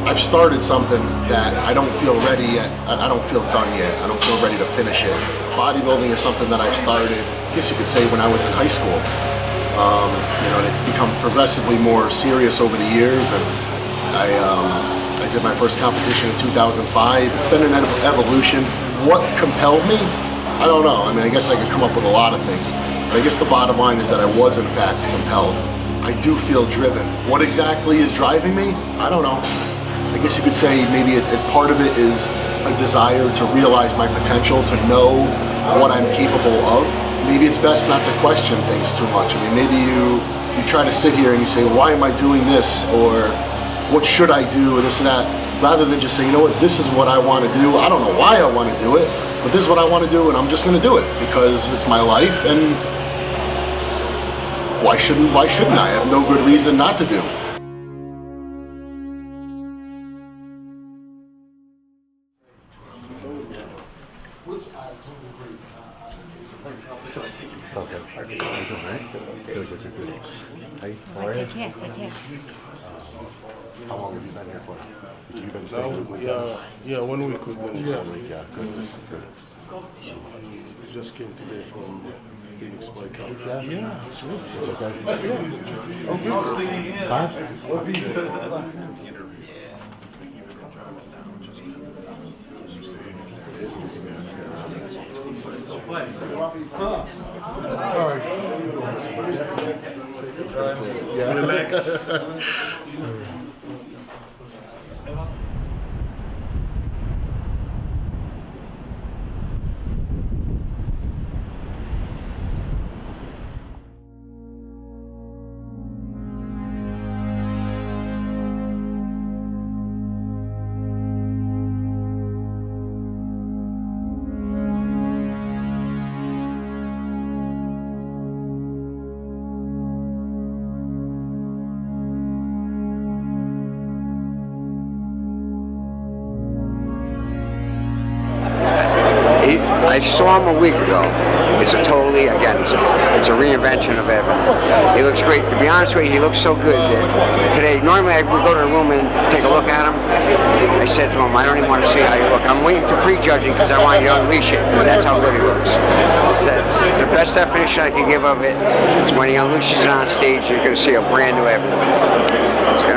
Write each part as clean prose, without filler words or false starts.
I've started something that I don't feel ready yet. I don't feel done yet. I don't feel ready to finish it. Bodybuilding is something that I started, I guess you could say, when I was in high school. You know, and it's become progressively more serious over the years. And I did my first competition in 2005. It's been an evolution. What compelled me? I don't know. I mean, I guess I could come up with a lot of things. But I guess the bottom line is that I was, in fact, compelled. I do feel driven. What exactly is driving me? I don't know. I guess you could say maybe part of it is a desire to realize my potential, to know what I'm capable of. Maybe it's best not to question things too much. I mean, maybe you try to sit here and you say, why am I doing this? Or what should I do? Or this and that. Rather than just say, you know what, this is what I want to do. I don't know why I want to do it, but this is what I want to do, and I'm just going to do it because it's my life, and why shouldn't I? I have no good reason not to do. Take care. How long have you been here for? You've been staying with us? Yeah, 1 week we've been here. Yeah, good. We just came today from Phoenix Boy Cup. Yeah, it's okay. Yeah. Oh, good. Huh? All right. Yeah. Relax. I saw him a week ago. It's a totally, again, it's a reinvention of Evan. He looks great. To be honest with you, he looks so good that today, normally I would go to the room and take a look at him. I said to him, I don't even want to see how you look. I'm waiting to pre-judge him because I want you to unleash it, because that's how good he looks. That's the best definition I can give of it is when he unleashes it on stage, you're going to see a brand new Evan.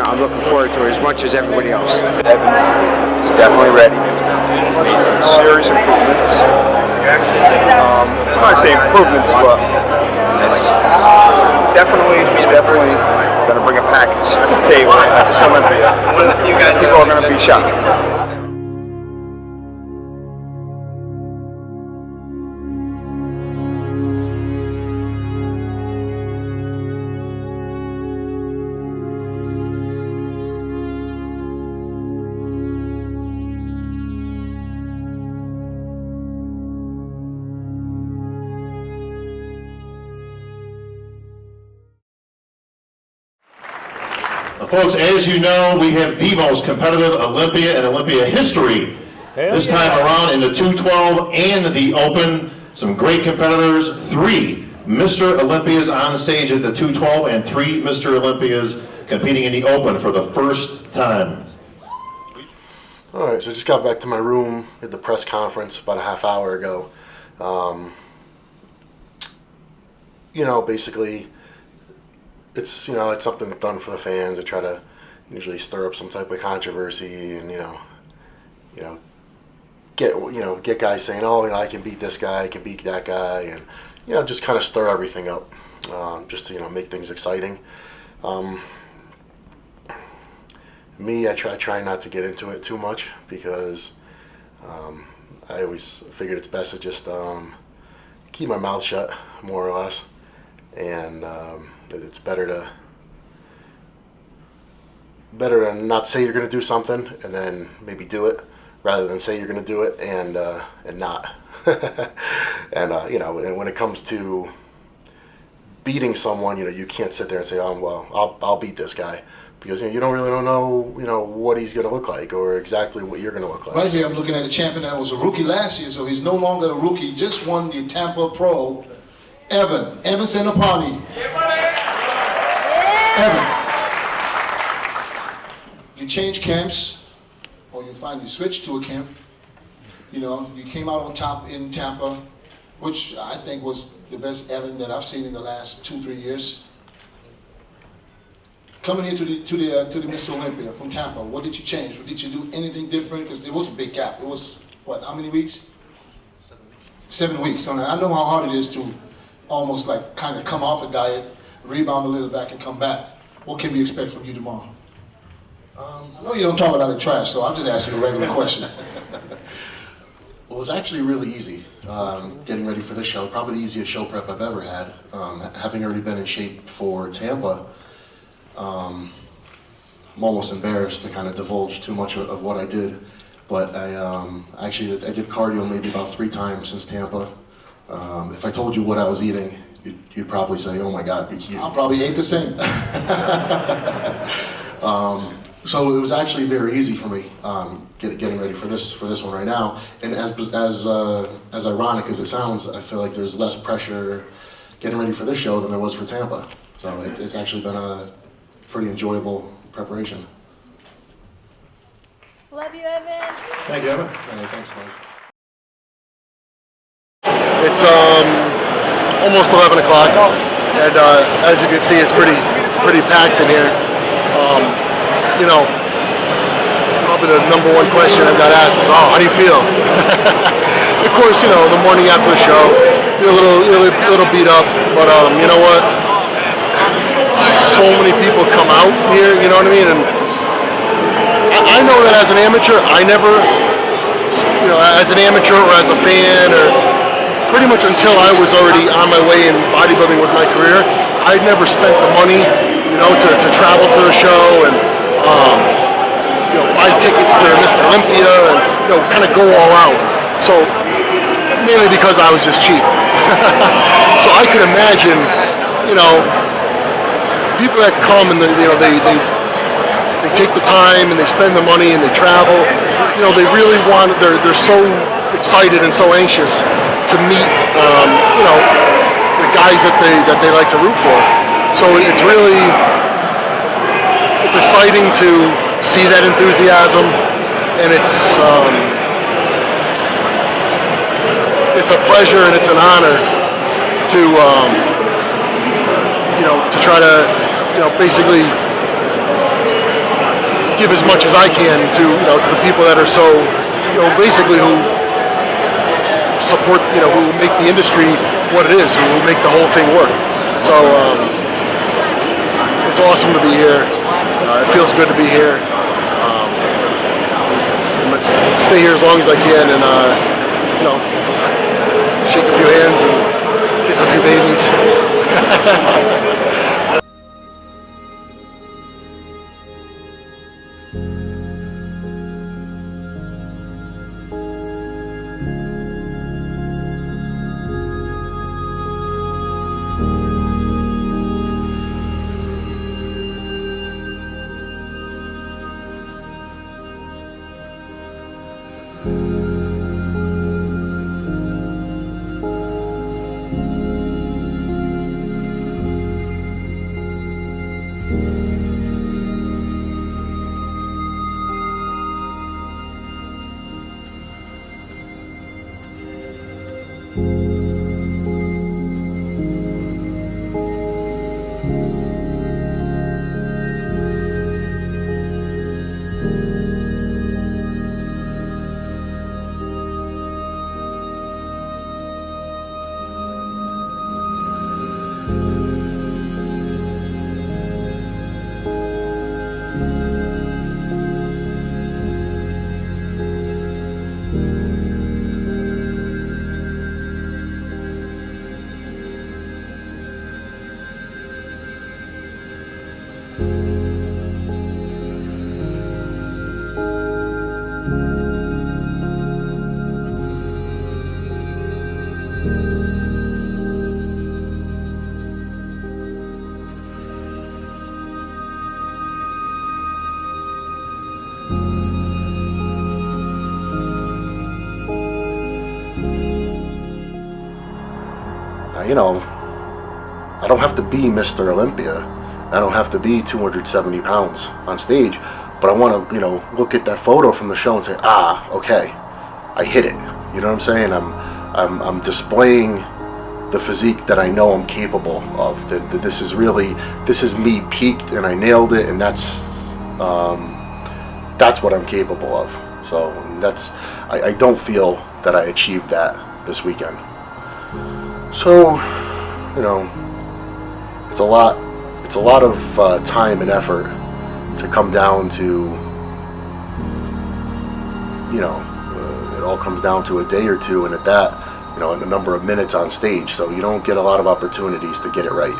I'm looking forward to it as much as everybody else. Evan is definitely ready. He's made some serious improvements. I'm not saying improvements, but it's definitely going to bring a package to the table at this Olympia. People are going to be shocked. Folks, as you know, we have the most competitive Olympia in Olympia history. This time around in the 212 and the Open. Some great competitors. 3 Mr. Olympias on stage at the 212 and 3 Mr. Olympias competing in the Open for the first time. All right, so I just got back to my room at the press conference about a half hour ago. You know, basically, it's something done for the fans. I try to usually stir up some type of controversy and get guys saying, oh, I can beat this guy, I can beat that guy, and just kind of stir everything up, just to make things exciting. Me, I try not to get into it too much because I always figured it's best to just keep my mouth shut, more or less, and it's better to not say you're going to do something and then maybe do it, rather than say you're going to do it and not. And and when it comes to beating someone, you can't sit there and say, oh, well, I'll beat this guy, because you don't really know what he's going to look like or exactly what you're going to look like. Right here, I'm looking at a champion that was a rookie last year, so he's no longer a rookie. He just won the Tampa Pro. Evan Centopani. Evan, you you change camps, or you finally switched to a camp. You know, you came out on top in Tampa, which I think was the best Evan that I've seen in the last 2-3 years. Coming here to the Mr. Olympia from Tampa, what did you change? Did you do anything different? Because there was a big gap. It was, what, how many weeks? 7 weeks. 7 weeks. So I know how hard it is to almost like kind of come off a diet, rebound a little back and come back. What can we expect from you tomorrow? I know you don't talk about the trash, so I'm just asking a regular question. Well, it was actually really easy getting ready for this show. Probably the easiest show prep I've ever had. Having already been in shape for Tampa, I'm almost embarrassed to kind of divulge too much of what I did. But I did cardio maybe about 3 times since Tampa. If I told you what I was eating, you'd probably say, "Oh my God, be cute." I probably ate the same. So it was actually very easy for me getting ready for this one right now. And as ironic as it sounds, I feel like there's less pressure getting ready for this show than there was for Tampa. So it's actually been a pretty enjoyable preparation. Love you, Evan. Thank you, Evan. Hey, thanks, guys. It's almost 11 o'clock, and as you can see, it's pretty packed in here. You know, probably the number one question I've got asked is, "Oh, how do you feel?" Of course, you know, the morning after the show, you're a little beat up, but you know what? So many people come out here, you know what I mean? And I know that as an amateur, I never, you know, as an amateur or as a fan, or pretty much until I was already on my way and bodybuilding was my career, I'd never spent the money, you know, to travel to the show and you know, buy tickets to Mr. Olympia and, you know, kind of go all out. So mainly because I was just cheap. So I could imagine, you know, people that come and you know they take the time and they spend the money and they travel. You know, they really want. They're so excited and so anxious to meet, you know, the guys that they like to root for. So it's exciting to see that enthusiasm, and it's a pleasure and it's an honor to you know, to try to, you know, basically give as much as I can to, you know, to the people that are so, you know, basically who support, you know, who make the industry what it is, who make the whole thing work. So it's awesome to be here. It feels good to be here. Let's stay here as long as I can and, you know, shake a few hands and kiss a few babies. You know, I don't have to be Mr. Olympia. I don't have to be 270 pounds on stage, but I want to, you know, look at that photo from the show and say, ah, okay, I hit it. You know what I'm saying? I'm displaying the physique that I know I'm capable of. That this is me peaked and I nailed it, and that's what I'm capable of. So I don't feel that I achieved that this weekend. So, you know, it's a lot of time and effort to come down to, you know, it all comes down to a day or two, and at that, you know, and a number of minutes on stage. So you don't get a lot of opportunities to get it right.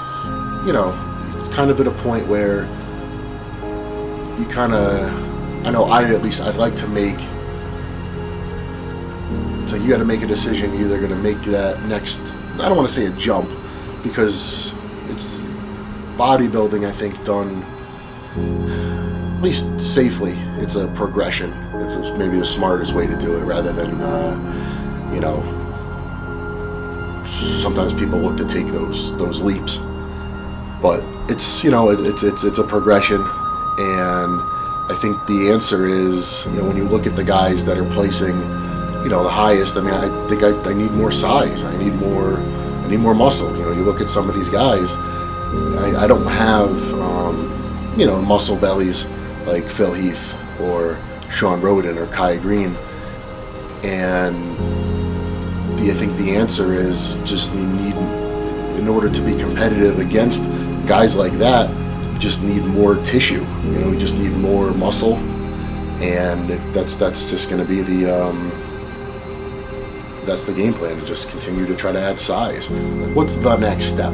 You know, it's kind of at a point where you kind of, I know I'd like to make, so you got to make a decision. You're either going to make that next, I don't want to say a jump, because it's bodybuilding, I think, done at least safely. It's a progression. It's maybe the smartest way to do it, rather than, you know, sometimes people look to take those leaps. But it's, you know, it's a progression, and I think the answer is, you know, when you look at the guys that are placing, you know, the highest, I mean, I think I need more size. I need more muscle. You know, you look at some of these guys, I don't have, you know, muscle bellies like Phil Heath or Sean Roden or Kai Green. And I think the answer is just in order to be competitive against guys like that, you just need more tissue. You know, you just need more muscle, and that's just going to be that's the game plan, to just continue to try to add size. What's the next step?